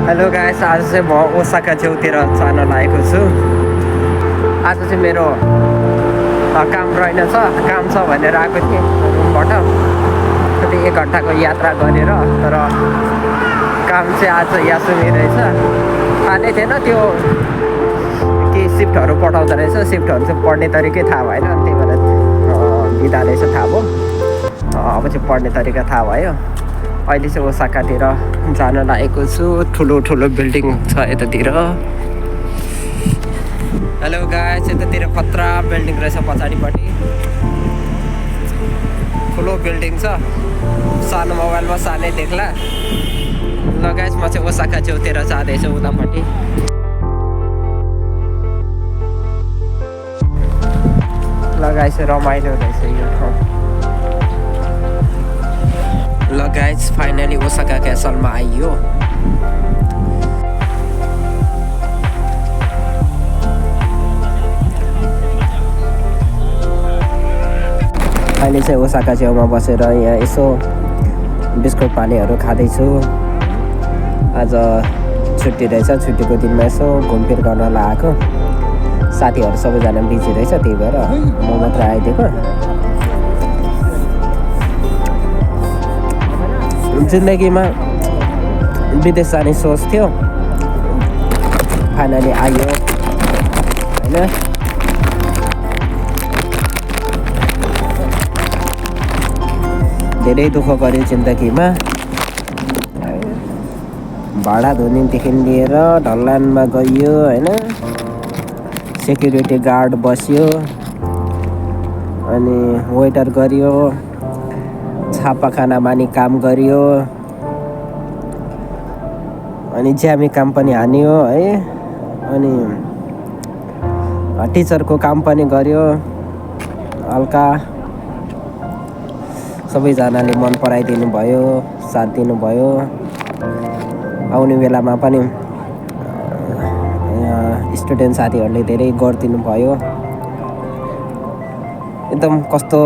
Hello guys, आज चाहिँ म ओसाका छेउतिर जान लागेको छु। आज चाहिँ मेरो काम रहेनछ, काम छ भनेर आएको थिएँ रुमबाट। कति 1 घन्टाको यात्रा गरेर, तर काम चाहिँ आज यासुमी रहेछ। थाहा नै थिएन त्यो के सिफ्टहरू पठाउँदो रहेछ। सिफ्टहरू चाहिँ पढ्ने तरिकै थाहा भएन, त्यही भएर बिदा रहेछ थाहा भयो। अब चाहिँ पढ्ने तरिका थाहा भयो। अहिले चाहिँ ओसाकातिर जान लागेको छु। ठुलो ठुलो बिल्डिङ छ यतातिर। हेलो गाइस, यतातिर खतरा बिल्डिङ रहेछ पछाडिपट्टि। ठुलो बिल्डिङ छ, सानो मोबाइलमा सानै देख्ला। ल गाइस, म चाहिँ ओसाका छेउतिर जाँदैछु उतापट्टि। ल गाइस, रमाइलो रहेछ यो ठाउँ। ल गाइस, फाइनली ओसाका क्यासलमा आइयो। अहिले चाहिँ ओसाका छेउमा बसेर यहाँ यसो बिस्कुट पानीहरू खाँदैछु। आज छुट्टी रहेछ, छुट्टीको दिनमा यसो घुमफिर गर्न लागेको। साथीहरू सबैजना बिजी रहेछ, त्यही भएर म मात्र आइदिएको। जिन्दगीमा विदेश जाने सोच थियो, फाइनली आयो होइन। धेरै दुःख गर्यो जिन्दगीमा। भाडा धुनेदेखि लिएर ढल्लानमा गइयो होइन। सेक्युरिटी गार्ड बस्यो, अनि वेटर गरियो, छापाखाना मानि काम गरियो, अनि ज्यामी काम पनि हान्यो है। अनि टिचरको काम पनि गर्यो हल्का। सबैजनाले मन पराइदिनु भयो, साथ दिनुभयो। आउने बेलामा पनि स्टुडेन्ट साथीहरूले धेरै गरिदिनु भयो। एकदम कस्तो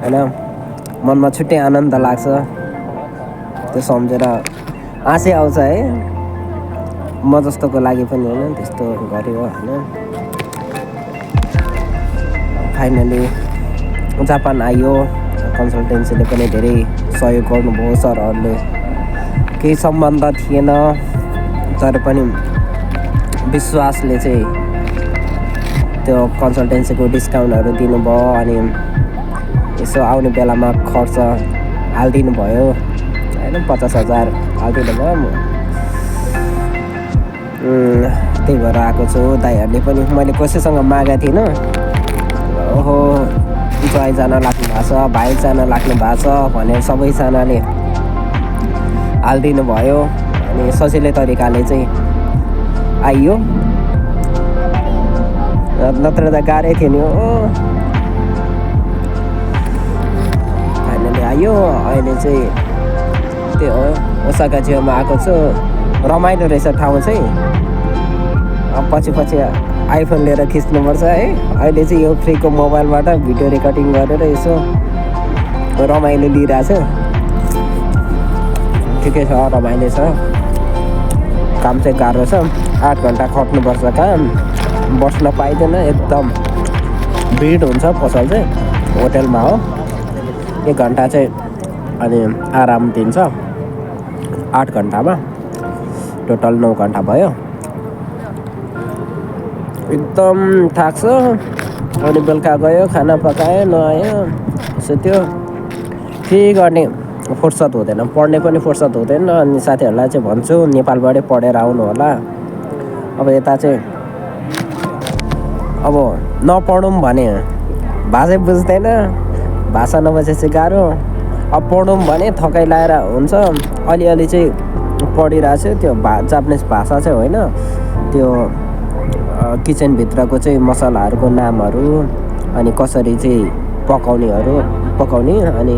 होइन, मनमा छुट्टै आनन्द लाग्छ। त्यो सम्झेर आँसै आउँछ है। म जस्तोको लागि पनि होइन, त्यस्तो गर्यो होइन। फाइनली जापान आइयो। कन्सल्टेन्सीले पनि धेरै सहयोग गर्नुभयो। सरहरूले केही सम्बन्ध थिएन, तर पनि विश्वासले चाहिँ त्यो कन्सल्टेन्सीको डिस्काउन्टहरू दिनुभयो। अनि यसो आउने बेलामा खर्च हालिदिनु भयो होइन। 50,000 हालिदिनु भयो। त्यही भएर आएको छु। दाइहरूले पनि, मैले कसैसँग मागेको थिइनँ। ओहो, ज्वाइँ जान लाग्नु भएको छ, भाइ जान लाग्नु भएको छ भनेर सबैजनाले हालिदिनु भयो। अनि सजिलै तरिकाले चाहिँ आइयो, नत्र त गाह्रै थियो नि। फाइनली आयो। अहिले चाहिँ त्यो ओसाका छेउमा आएको छु। रमाइलो रहेछ ठाउँ चाहिँ। पछि पछि आइफोन लिएर खिच्नुपर्छ है। अहिले चाहिँ यो फ्रीको मोबाइलबाट भिडियो रेकर्डिङ गरेर यसो रमाइलो लिइरहेको छु। ठिकै छ, रमाइलो छ। काम चाहिँ गाह्रो छ। 8 घन्टा खट्नुपर्छ काम, बस्न पाइँदैन। एकदम भिड हुन्छ पसल चाहिँ, होटेलमा हो। 1 घन्टा चाहिँ अनि आराम दिन्छ। 8 घन्टामा टोटल 9 घन्टा भयो। एकदम थाक्छ। अनि बेलुका गयो, खाना पकायो, नुहायो, सुत्यो। केही गर्ने फुर्सद हुँदैन, पढ्ने पनि फुर्सद हुँदैन। अनि साथीहरूलाई चाहिँ भन्छु नेपालबाटै पढेर आउनु होला। अब यता चाहिँ अब नपढौँ भने भाषै बुझ्दैन, भाषा नबुझेपछि गाह्रो। अब पढौँ भने थकाइ लाएर हुन्छ। अलिअलि चाहिँ पढिरहेको छु। त्यो जापानिज भाषा चाहिँ होइन, त्यो किचनभित्रको चाहिँ मसलाहरूको नामहरू, अनि कसरी चाहिँ पकाउने, अनि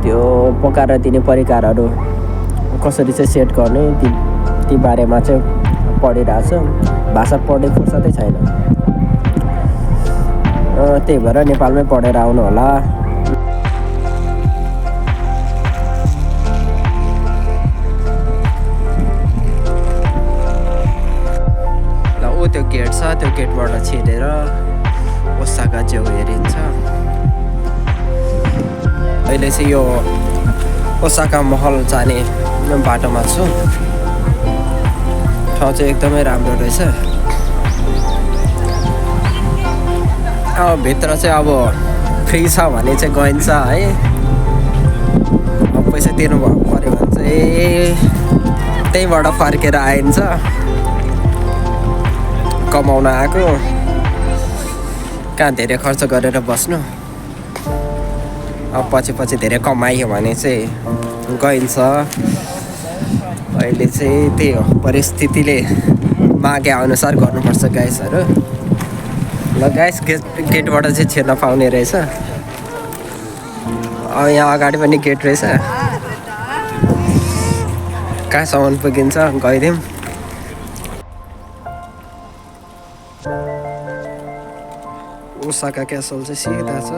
त्यो पकाएर दिने परिकारहरू कसरी चाहिँ सेट गर्ने, ती बारेमा चाहिँ पढिरहेको छु। भाषा पढ्ने फुर्सदै छैन। त्यही भएर नेपालमै पढेर आउनु होला। गेट छ त्यो गेटबाट छिरेर ओसाका च्याउ हेरिन्छ। अहिले चाहिँ यो ओसाका महल जाने बाटोमा छु। ठाउँ चाहिँ एकदमै राम्रो रहेछ। अब भित्र चाहिँ अब फ्री छ भने चाहिँ गइन्छ है। अब पैसा तिर्नु पऱ्यो भने चाहिँ त्यहीँबाट फर्केर आइन्छ। कमाउन आएको कहाँ धेरै खर्च गरेर बस्नु। अब पछि धेरै कमाइयो भने चाहिँ गइन्छ। अहिले चाहिँ त्यही हो, परिस्थितिले मागे अनुसार गर्नुपर्छ गाइसहरू। ल गाइस गेटबाट चाहिँ छिर्न पाउने रहेछ। अब यहाँ अगाडि पनि गेट रहेछ। कहाँसम्म पुगिन्छ गइदिउँ। ओसाका क्यासल चाहिँ सिधा छ।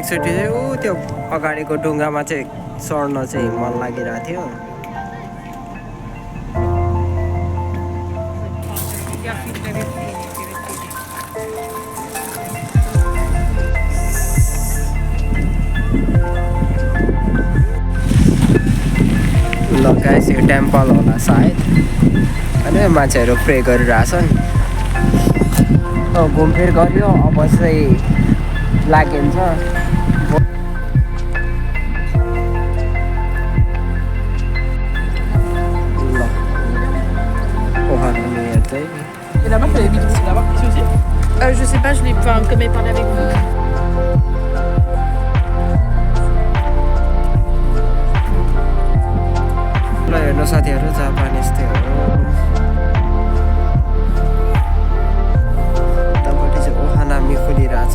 एकचोटि चाहिँ ऊ त्यो अगाडिको ढुङ्गामा चाहिँ चढ्न चाहिँ मन लागिरहेको थियो। ल गाइस यो टेम्पल होला सायद होइन। मान्छेहरू प्रे गरिरहेछन्। घुमफिर गऱ्यो अब चाहिँ लागिन्छ। Et là-bas, t'avais mis ici, là-bas, ici aussi Je sais pas, je l'ai pas comme elle parlait avec vous. ल हेर्नु साथीहरू जापानिज थियो। यतापट्टि चाहिँ ओहानामी खोलिरहेछ।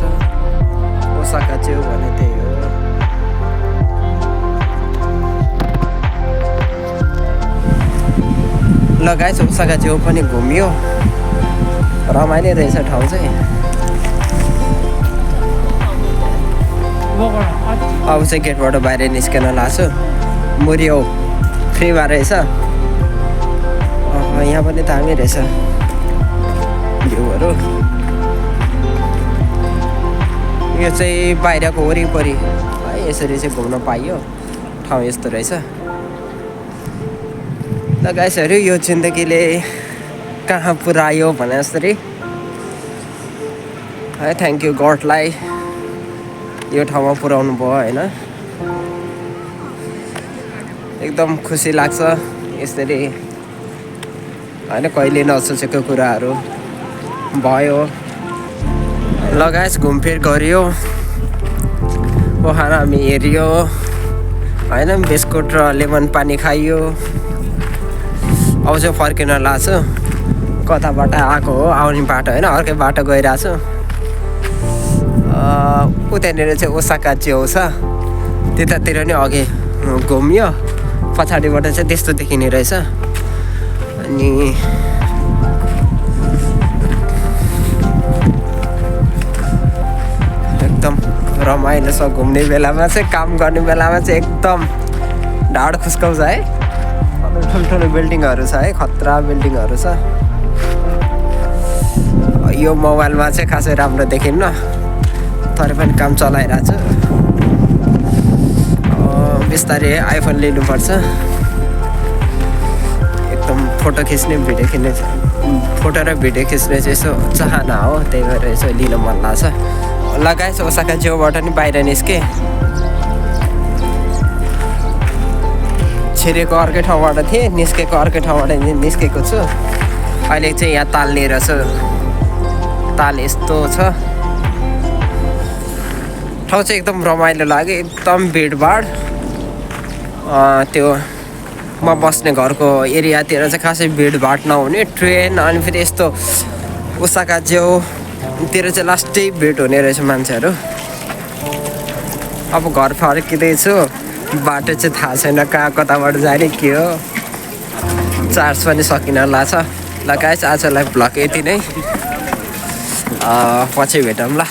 ओसाका च्याउ भने त्यही हो। ल गाइस ओसाका च्याउ पनि घुमियो। रमाइलो रहेछ ठाउँ चाहिँ। अब चाहिँ गेटबाट बाहिर निस्केन लाग्छु। मुरियो फ्रीमा रहेछ। यहाँ पनि दामी रहेछ भ्यूहरू। यो चाहिँ बाहिरको वरिपरि है यसरी चाहिँ घुम्न पाइयो। ठाउँ यस्तो रहेछ। ल गाइसहरू यो जिन्दगीले कहाँ पुऱ्यायो भने जसरी है। थ्याङ्क यू गडलाई यो ठाउँमा पुऱ्याउनु भयो होइन। एकदम खुसी लाग्छ यसरी होइन। कहिले नसोचेको कुराहरू भयो। ल गाइस घुमफिर गरियो। ओहानामी हेरियो होइन। बिस्कुट र लेमन पानी खाइयो। अब चाहिँ फर्किन लाग्छु। कताबाट आएको हो आउने बाटो होइन, अर्कै बाटो गइरहेको छु। उतानिर चाहिँ ओसाका च्याउ छ। त्यतातिर नि अघि घुमियो। पछाडिबाट चाहिँ त्यस्तो देखिने रहेछ। अनि एकदम रमाइलो छ। घुम्ने बेलामा चाहिँ काम गर्ने बेलामा चाहिँ एकदम ढाड खुस्काउँछ है। ठुल्ठुलो बिल्डिङहरू छ है। खतरा बिल्डिङहरू छ। यो मोबाइलमा चाहिँ खासै राम्रो देखिन्न, तर पनि काम चलाइरहेको छु। बिस्तारै आइफोन लिनुपर्छ। एकदम फोटो खिच्ने भिडियो खिच्ने फोटो र भिडियो खिच्ने चाहिँ यसो चाहना हो। त्यही भएर यसो लिन मन लाग्छ। लगाएछ ओसाका च्याउबाट नि बाहिर निस्केँ। छिरेको अर्कै ठाउँबाट थिएँ, निस्केको अर्कै ठाउँबाट निस्केको छु। अहिले चाहिँ यहाँ ताल लिएर छु। ताल यस्तो छ। ठाउँ चाहिँ एकदम रमाइलो लाग्यो। एकदम भिडभाड। त्यो म बस्ने घरको एरियातिर चाहिँ खासै भिडभाड नहुने। ट्रेन अनि फेरि यस्तो ओसाका च्याउतिर चाहिँ लास्टै भिड हुने रहेछ मान्छेहरू। अब घर फर्किँदैछु। बाटो चाहिँ थाहा छैन कहाँ कताबाट जाने के हो। चार्ज पनि सकिन लाग्छ। ल गाइस आजलाई भ्लग यति नै। पछि भेटौँ ल।